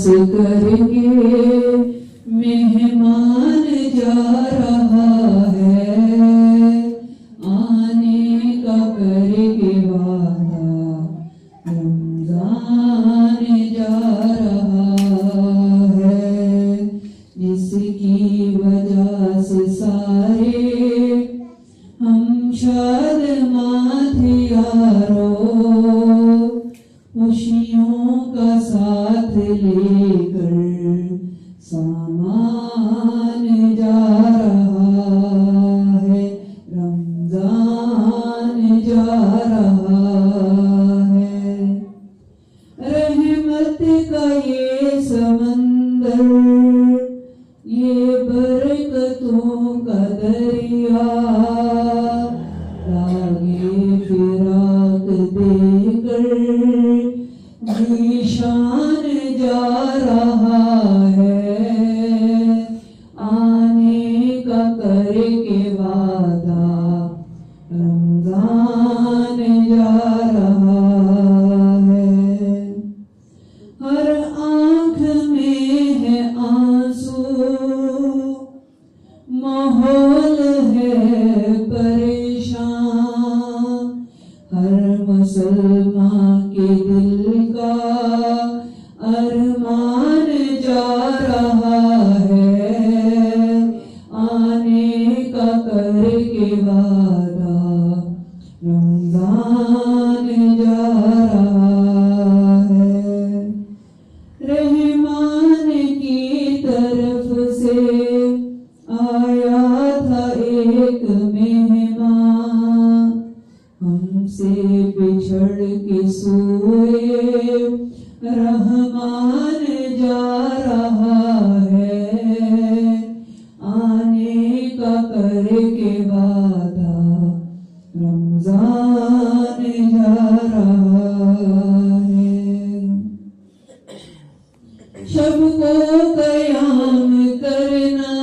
करके मेहमान जा रहा है, आने का करके वादा रमजान जा रहा है, जिसकी वजह से सारे हम शादमाद यारो खुशियों का साथ लेकर सामान जा रहा है, रमजान जा रहा है। रहमत का ये समंदर, ये बरकतों का दरिया, रागे फिराक देकर निशान जा रहा है, आने का करके वादा रमजान जा रहा है। हर आँख में है आंसू, माहौल है परेशान, हर मुसलमान के दिल का अरमान जा रहा है, आने का करके वादा रमजान जा रहा है। रहमान की तरफ से आया था एक मेहमान, हमसे बिछड़ के सोए रहमान जा रहा है, आने का करके वादा रमजान जा रहा है। शब को कयाम करना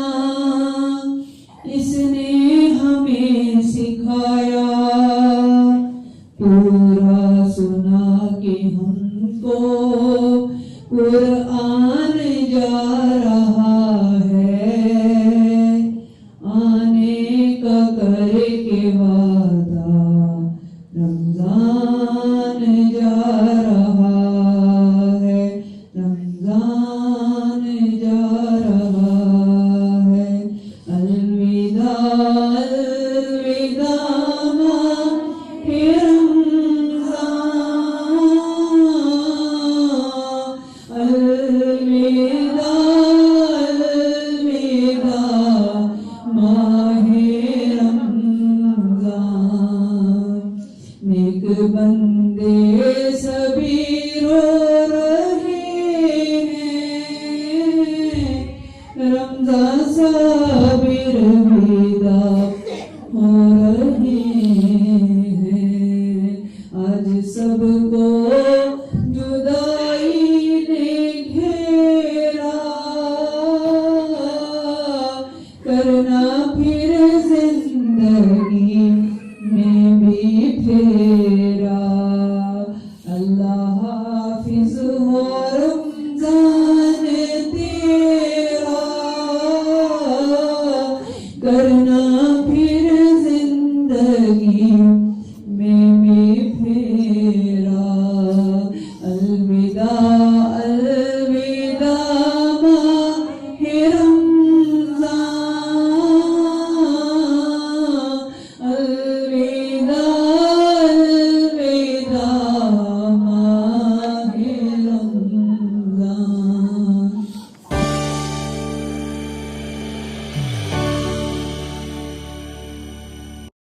इसने हमें सिखाया, पूरा सुना के हमको कुरान जा रहा है, आने का करके वादा रमजान जा रहा है, रमजान जा रहा है। अलविदा अलविदा माहे रमजान, अलविदा अलविदा माहे रमजान। नेक बंदे सभी रो रहे हैं, रमजान साबिर विदा हो रहे हैं, आज सबको जुदाई ने घेरा, करना फिर जिंदगी में भी फेरा। अल्लाह हाफिज हो रमजान तेरा, करना फिर